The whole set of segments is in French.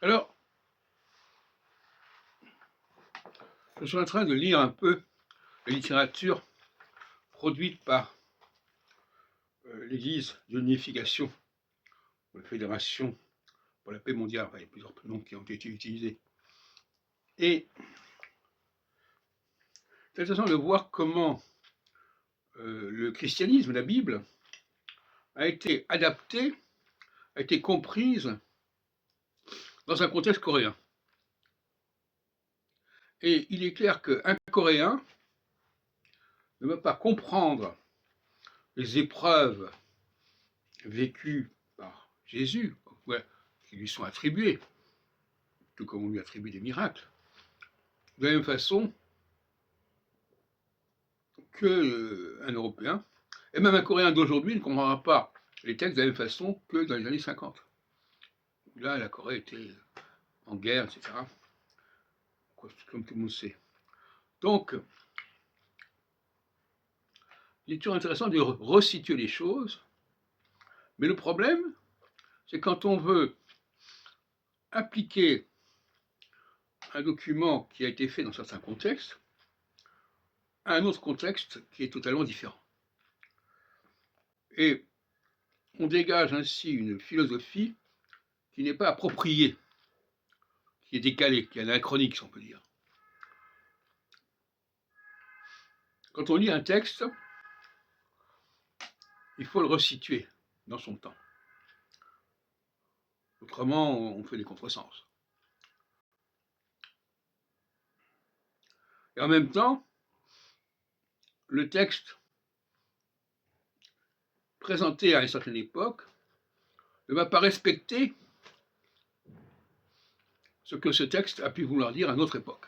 Alors, je suis en train de lire un peu la littérature produite par l'Église de l'Unification, la Fédération pour la paix mondiale. Enfin, il y a plusieurs noms qui ont été utilisés. Et c'est intéressant de voir comment le christianisme, la Bible, a été adaptée, a été comprise dans un contexte coréen. Et il est clair qu'un Coréen ne va pas comprendre les épreuves vécues par Jésus, qui lui sont attribuées, tout comme on lui attribue des miracles, de la même façon qu'un Européen, et même un Coréen d'aujourd'hui ne comprendra pas les textes de la même façon que dans les années 50. Là, la Corée était en guerre, etc., comme tout le monde sait. Donc, il est toujours intéressant de resituer les choses, mais le problème, c'est quand on veut appliquer un document qui a été fait dans certains contextes à un autre contexte qui est totalement différent. Et on dégage ainsi une philosophie qui n'est pas appropriée, qui est décalée, qui est anachronique, si on peut dire. Quand on lit un texte, il faut le resituer dans son temps. Autrement, on fait des contresens. Et en même temps, le texte présenté à une certaine époque ne va pas respecter ce que ce texte a pu vouloir dire à notre époque.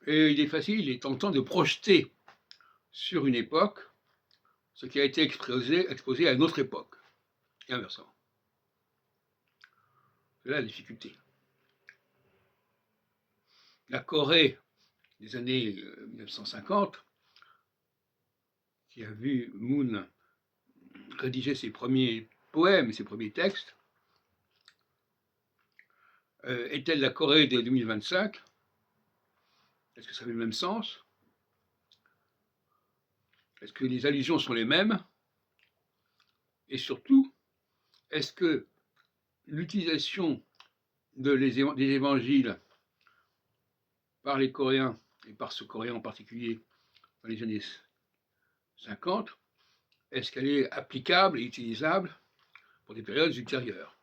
Et il est facile, il est tentant de projeter sur une époque ce qui a été exposé à une autre époque, et inversement. C'est là la difficulté. La Corée des années 1950, qui a vu Moon rédiger ses premiers poèmes et ses premiers textes, est-elle la Corée de 2025? Est-ce que ça avait le même sens? Est-ce que les allusions sont les mêmes? Et surtout, est-ce que l'utilisation des évangiles par les Coréens, et par ce Coréen en particulier, dans les années 50, est-ce qu'elle est applicable et utilisable pour des périodes ultérieures?